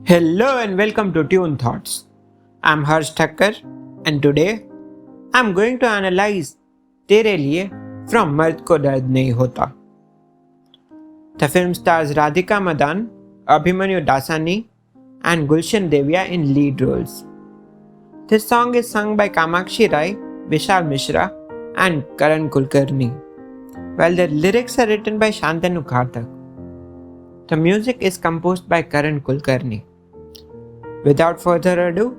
Hello and welcome to Tune Thoughts. I'm Harsh Thakkar and today I'm going to analyze Tere Liye from Mard Ko Dard Nahi Hota. The film stars Radhika Madan, Abhimanyu Dasani and Gulshan Devya in lead roles. This song is sung by Kamakshi Rai, Vishal Mishra and Karan Kulkarni, while the lyrics are written by Shantanu Karthak. The music is composed by Karan Kulkarni. Without further ado,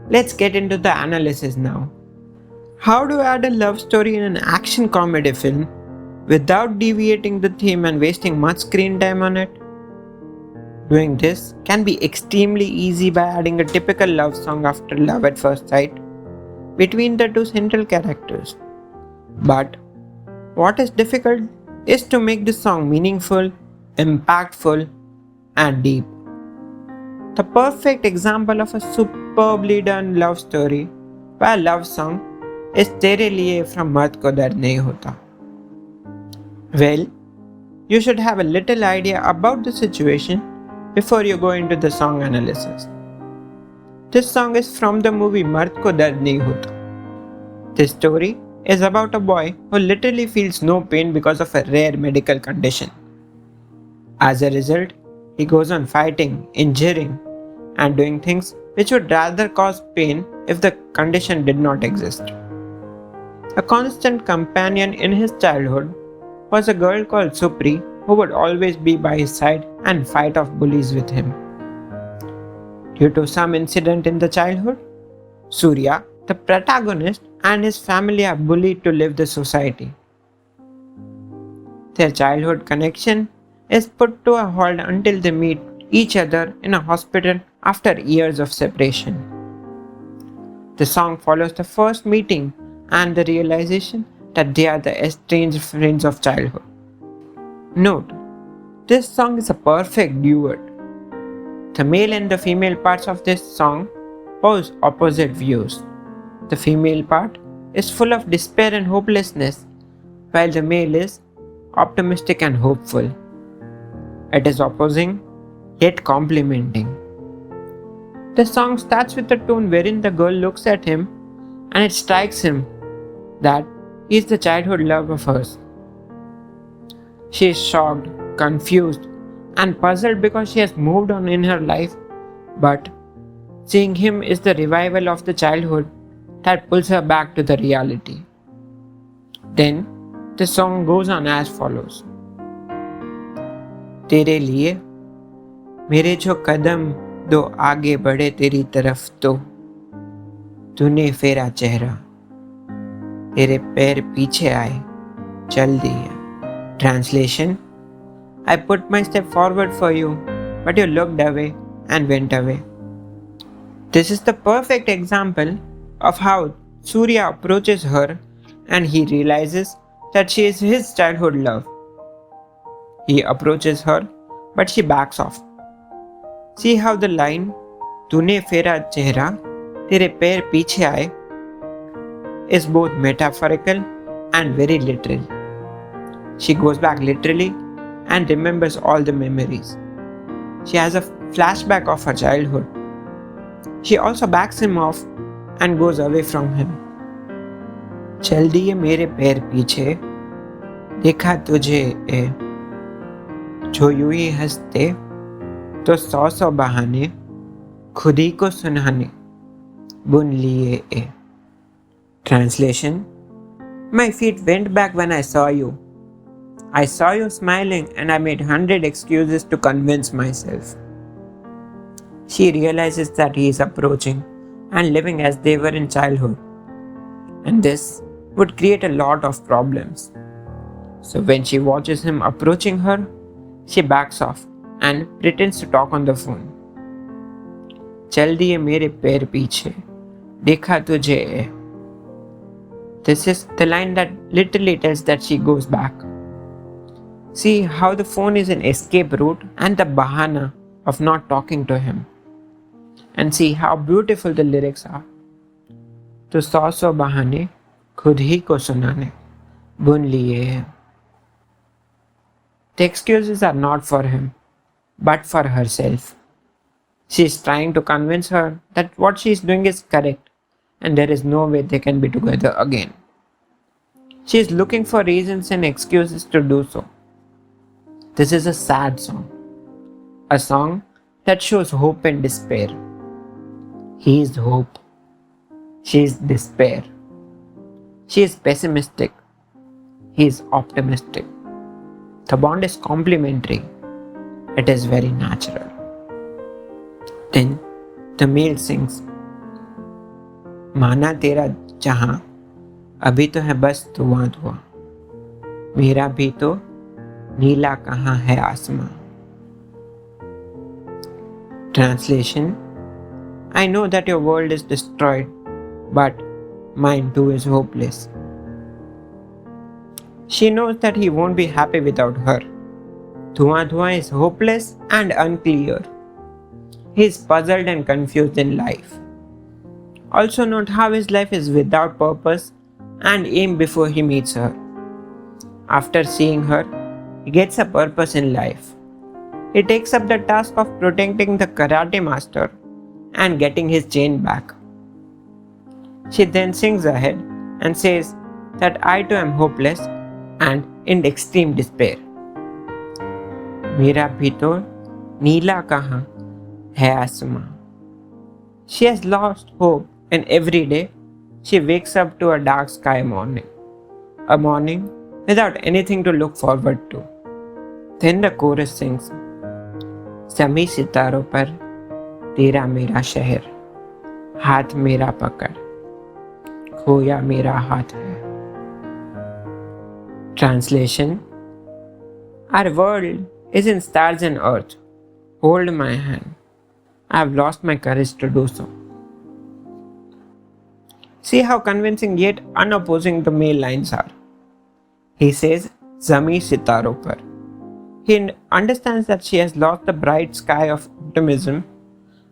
let's get into the analysis now. How to add a love story in an action comedy film without deviating the theme and wasting much screen time on it? Doing this can be extremely easy by adding a typical love song after love at first sight between the two central characters. But what is difficult is to make the song meaningful, impactful, and deep. The perfect example of a superbly done love story by a love song is Tere Liye from Mard Ko Dard Nahi Hota. Well, you should have a little idea about the situation before you go into the song analysis. This song is from the movie Mard Ko Dard Nahi Hota. This story is about a boy who literally feels no pain because of a rare medical condition. As a result, he goes on fighting, injuring, and doing things which would rather cause pain if the condition did not exist. A constant companion in his childhood was a girl called Supri who would always be by his side and fight off bullies with him. Due to some incident in the childhood, Surya, the protagonist, and his family are bullied to leave the society. Their childhood connection is put to a halt until they meet each other in a hospital after years of separation. The song follows the first meeting and the realization that they are the estranged friends of childhood. Note, this song is a perfect duet. The male and the female parts of this song pose opposite views. The female part is full of despair and hopelessness, while the male is optimistic and hopeful. It is opposing, yet complementing. The song starts with a tone wherein the girl looks at him and it strikes him that he is the childhood love of hers. She is shocked, confused, and puzzled because she has moved on in her life, but seeing him is the revival of the childhood that pulls her back to the reality. Then the song goes on as follows. तेरे लिए मेरे जो कदम दो आगे बढ़े तेरी तरफ तो तूने फेरा चेहरा तेरे पैर पीछे आए चल दिए. Translation: I put my step forward for you, but you looked away and went away. This is the perfect example of how Surya approaches her and he realizes that she is his childhood love. He approaches her, but she backs off. See how the line "तूने फेरा चेहरा, तेरे पैर पीछे आए" is both metaphorical and very literal. She goes back literally and remembers all the memories. She has a flashback of her childhood. She also backs him off and goes away from him. चल दिए मेरे पैर पीछे, देखा तुझे ए जो यूं ही हंसते तो सौ बहाने खुद ही को सुनाने बुन लिए ए. Translation: My feet went back when I saw you. I saw you smiling and I made 100 excuses to convince myself. She realizes that he is approaching and living as they were in childhood, and this would create a lot of problems. So when she watches him approaching her, she backs off and pretends to talk on the phone. चल दिए मेरे पैर पीछे, देखा तुझे ए. This is the line that literally tells that she goes back. See how the phone is an escape route and the bahana of not talking to him. And see how beautiful the lyrics are. तो सौ बहाने खुद ही को सुनाने बुन लिए हैं. The excuses are not for him, but for herself. She is trying to convince her that what she is doing is correct and there is no way they can be together again. She is looking for reasons and excuses to do so. This is a sad song, a song that shows hope and despair. He is hope, she is despair. She is pessimistic, he is optimistic. The bond is complementary, it is very natural. Then the male sings, माना तेरा जहां अभी तो है बस धुआं धुआं मेरा भी तो नीला कहाँ है आसमां. Translation: I know that your world is destroyed, but mine too is hopeless. She knows that he won't be happy without her. Dhua Dhua is hopeless and unclear. He is puzzled and confused in life. Also note how his life is without purpose and aim before he meets her. After seeing her, he gets a purpose in life. He takes up the task of protecting the karate master and getting his chain back. She then sings ahead and says that I too am hopeless and in extreme despair. मेरा भी तो नीला कहाँ है आसमां. She has lost hope and every day she wakes up to a dark sky morning. A morning without anything to look forward to. Then the chorus sings, सभी सितारों पर तेरा मेरा शहर, हाथ मेरा पकड़, खोया मेरा हाथ है. Translation: Our world is in stars and earth. Hold my hand. I have lost my courage to do so. See how convincing yet unopposing the male lines are. He says, Zami sitaro par. He understands that she has lost the bright sky of optimism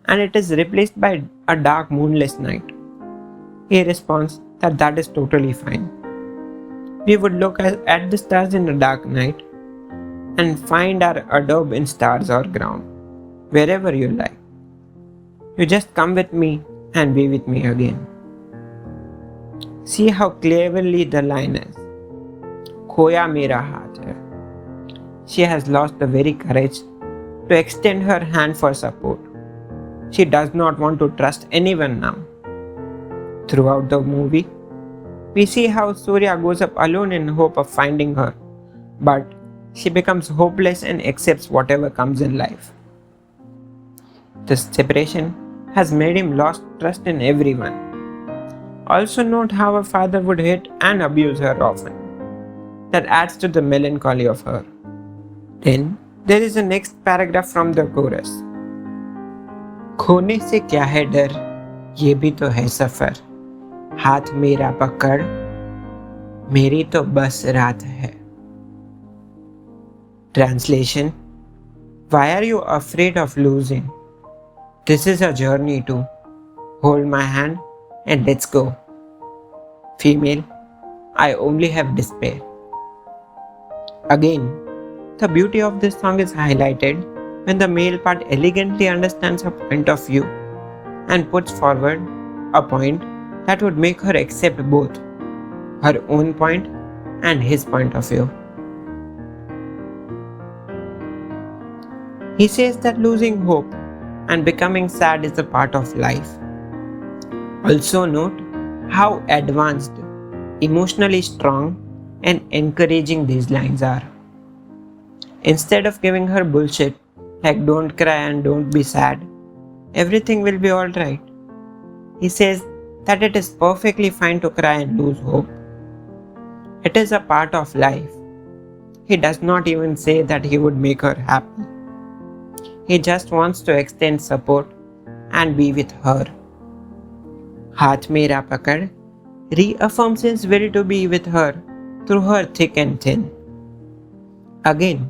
and it is replaced by a dark moonless night. He responds that is totally fine. We would look at the stars in a dark night and find our adobe in stars or ground, wherever you like. You just come with me and be with me again. See how cleverly the line is. खोया मेरा हाथ है. She has lost the very courage to extend her hand for support. She does not want to trust anyone now. Throughout the movie, we see how Surya goes up alone in hope of finding her, but she becomes hopeless and accepts whatever comes in life. This separation has made him lost trust in everyone. Also note how her father would hit and abuse her often. That adds to the melancholy of her. Then there is the next paragraph from the chorus. खोने से क्या है डर, ये भी तो है सफर, हाथ मेरा पकड़, मेरी तो बस रात है. Translation: Why are you afraid of losing? This is a journey too. Hold my hand and let's go. Female: I only have despair. Again, the beauty of this song is highlighted when the male part elegantly understands her point of view and puts forward a point that would make her accept both her own point and his point of view. He says that losing hope and becoming sad is a part of life. Also note how advanced, emotionally strong, and encouraging these lines are. Instead of giving her bullshit like don't cry and don't be sad, everything will be alright. He says that it is perfectly fine to cry and lose hope. It is a part of life. He does not even say that he would make her happy. He just wants to extend support and be with her. Haath Mera Pakad reaffirms his will to be with her through her thick and thin. Again,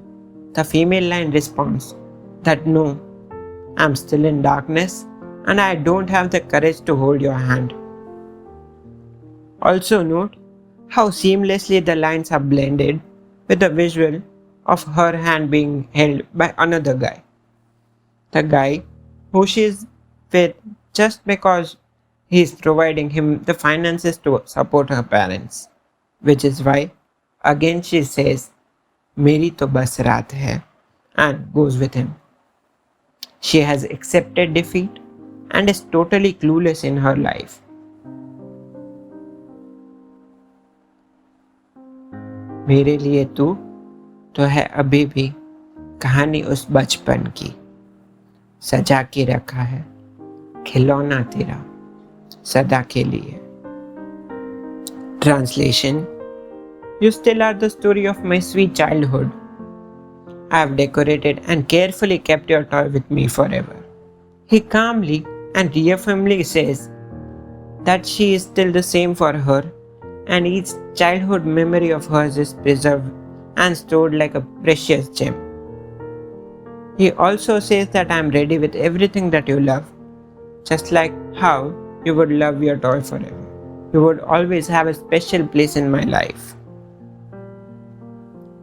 the female line responds that no, I'm still in darkness and I don't have the courage to hold your hand. Also note how seamlessly the lines are blended with the visual of her hand being held by another guy. The guy who she's with just because he's providing him the finances to support her parents. Which is why, again, she says, Meri to bas raat hai, and goes with him. She has accepted defeat and is totally clueless in her life. मेरे लिए तू तो है अभी भी कहानी उस बचपन की, सजा के रखा है खिलौना तेरा सदा के लिए. Translation: You still are the story of my sweet childhood. I have decorated and carefully kept your toy with me forever. He calmly and reaffirmingly says that she is still the same for her, and each childhood memory of hers is preserved and stored like a precious gem. He also says that I am ready with everything that you love, just like how you would love your toy forever. You would always have a special place in my life.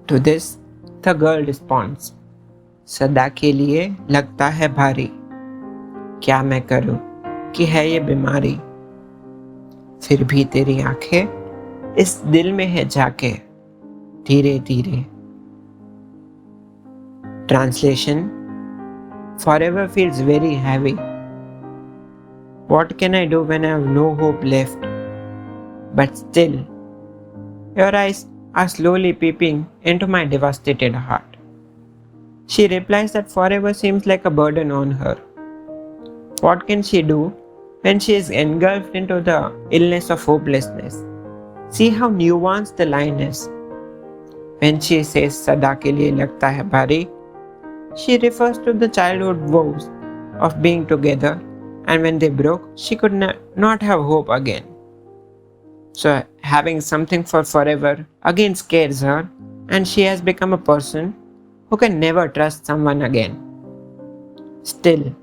To this, the girl responds, सदा के लिए लगता है भारी, क्या मैं करूं कि है ये बीमारी, फिर भी तेरी आंखें इस दिल में है जाके धीरे धीरे. Translation: Forever feels very heavy. What can I do when I have no hope left? But still, your eyes are slowly peeping into my devastated heart. She replies that forever seems like a burden on her. What can she do when she is engulfed into the illness of hopelessness? See how nuanced the line is. When she says Sada ke liye lagta hai bhari, she refers to the childhood woes of being together, and when they broke, she could not have hope again. So having something for forever again scares her, and she has become a person who can never trust someone again. Still,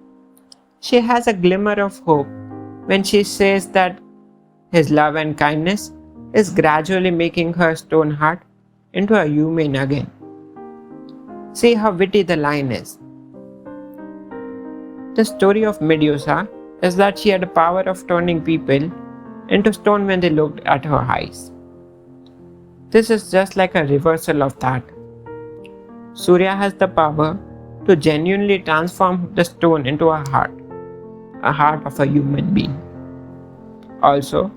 she has a glimmer of hope when she says that his love and kindness is gradually making her stone heart into a human again. See how witty the line is. The story of Medusa is that she had a power of turning people into stone when they looked at her eyes. This is just like a reversal of that. Surya has the power to genuinely transform the stone into a heart of a human being. Also,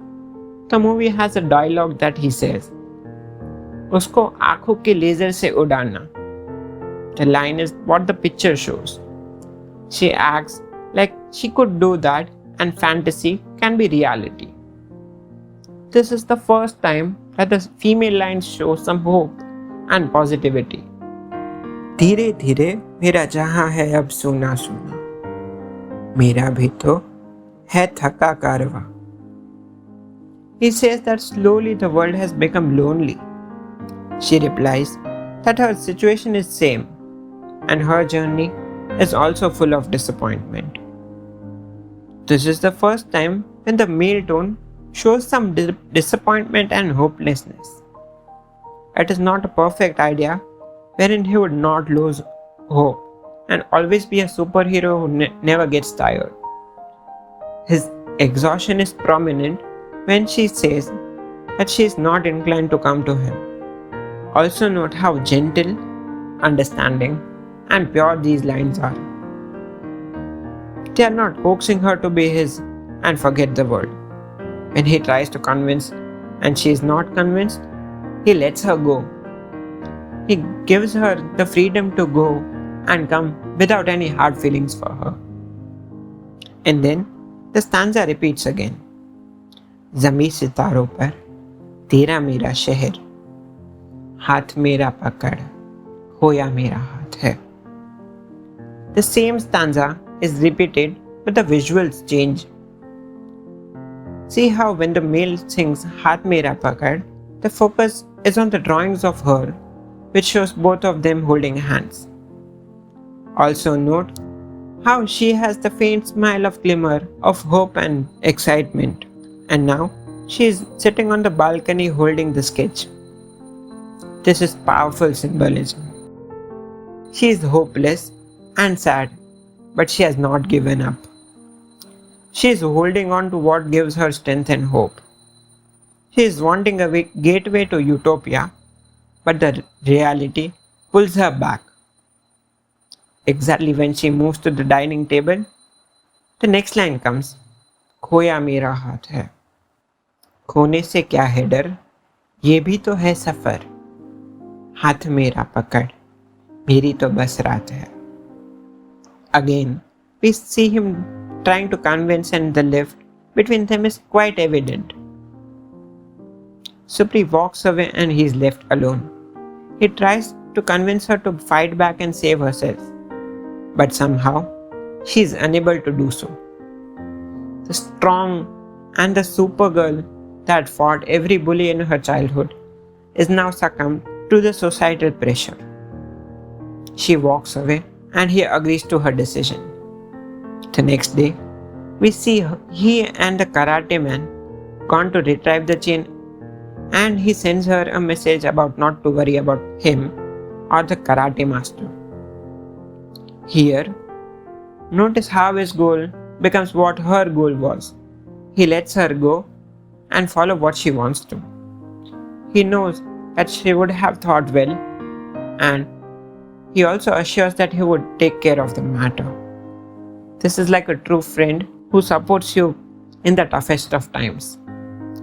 the movie has a dialogue that he says, उसको आंखों के laser से उड़ाना. The line is what the picture shows. She acts like she could do that and fantasy can be reality. This is the first time that the female lines show some hope and positivity. धीरे धीरे मेरा जहां है अब सुना सुना, मेरा भी तो है थका कारवा. He says that slowly the world has become lonely. She replies that her situation is same and her journey is also full of disappointment. This is the first time when the male tone shows some disappointment and hopelessness. It is not a perfect idea wherein he would not lose hope and always be a superhero who never gets tired. His exhaustion is prominent when she says that she is not inclined to come to him. Also note how gentle, understanding, and pure these lines are. They are not coaxing her to be his and forget the world. When he tries to convince and she is not convinced, he lets her go. He gives her the freedom to go and come without any hard feelings for her. And then the stanza repeats again. Zami सितारों पर तेरा मेरा शहर, हाथ मेरा पकड़ खोया मेरा हाथ है. The same stanza is repeated but the visuals change. See how when the male sings Haath Mera Pakad, the focus is on the drawings of her, which shows both of them holding hands. Also note how she has the faint smile of glimmer of hope and excitement, and now she is sitting on the balcony holding the sketch. This is powerful symbolism. She is hopeless and sad, but she has not given up. She is holding on to what gives her strength and hope. She is wanting a gateway to utopia, but the reality pulls her back. Exactly when she moves to the dining table, the next line comes, खोया मेरा हाथ है. खोने से क्या है डर, ये भी तो है सफर. हाथ मेरा पकड़, मेरी तो बस रात है. Again, we see him trying to convince, and the lift between them is quite evident. Supri walks away and he is left alone. He tries to convince her to fight back and save herself, but somehow she is unable to do so. The strong and the supergirl that fought every bully in her childhood is now succumbed to the societal pressure. She walks away and he agrees to her decision. The next day, we see he and the karate man gone to retrieve the chain, and he sends her a message about not to worry about him or the karate master. Here, notice how his goal becomes what her goal was. He lets her go and follow what she wants to. He knows that she would have thought well, and he also assures that he would take care of the matter. This is like a true friend who supports you in the toughest of times.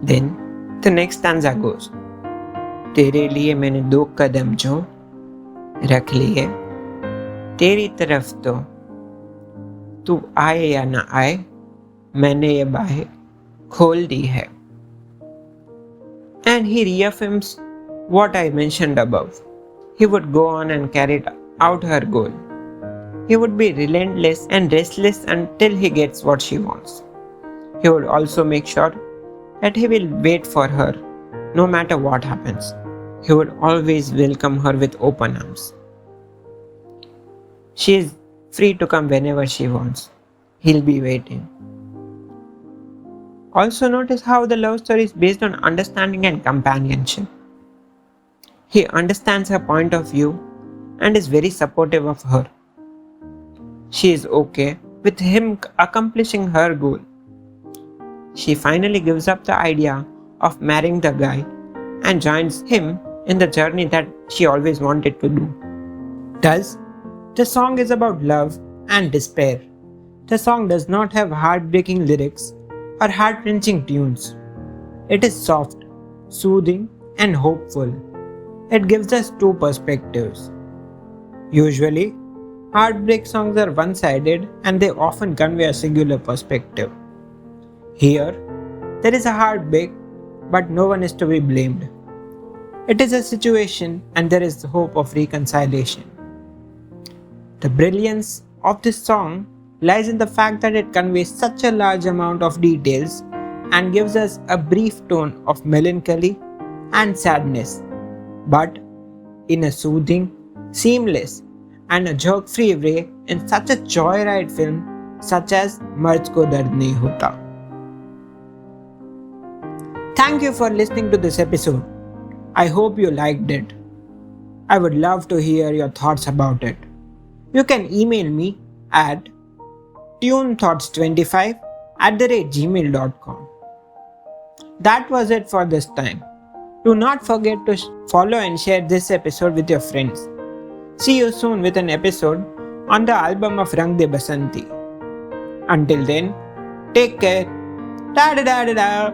Then the next stanza goes, तेरे लिए मैंने 2 कदम जो रख लिए, तेरी तरफ तो तू आए या ना आए, मैंने ये बाहें खोल दी है. And he reaffirms what I mentioned above. He would go on and carry out her goal. He would be relentless and restless until he gets what she wants. He would also make sure that he will wait for her no matter what happens. He would always welcome her with open arms. She is free to come whenever she wants. He'll be waiting. Also notice how the love story is based on understanding and companionship. He understands her point of view and is very supportive of her. She is okay with him accomplishing her goal. She finally gives up the idea of marrying the guy and joins him in the journey that she always wanted to do. Thus, the song is about love and despair. The song does not have heartbreaking lyrics or heart-wrenching tunes. It is soft, soothing, and hopeful. It gives us 2 perspectives. Usually, heartbreak songs are one-sided and they often convey a singular perspective. Here, there is a heartbreak, but no one is to be blamed. It is a situation and there is the hope of reconciliation. The brilliance of this song lies in the fact that it conveys such a large amount of details and gives us a brief tone of melancholy and sadness, but in a soothing, seamless, and a jerk-free way in such a joyride film such as Marj Ko Dard Nahi Hota. Thank you for listening to this episode. I hope you liked it. I would love to hear your thoughts about it. You can email me at tunethoughts25@gmail.com. That was it for this time. Do not forget to follow and share this episode with your friends. See you soon with an episode on the album of Rang De Basanti. Until then, take care. Da da da da da.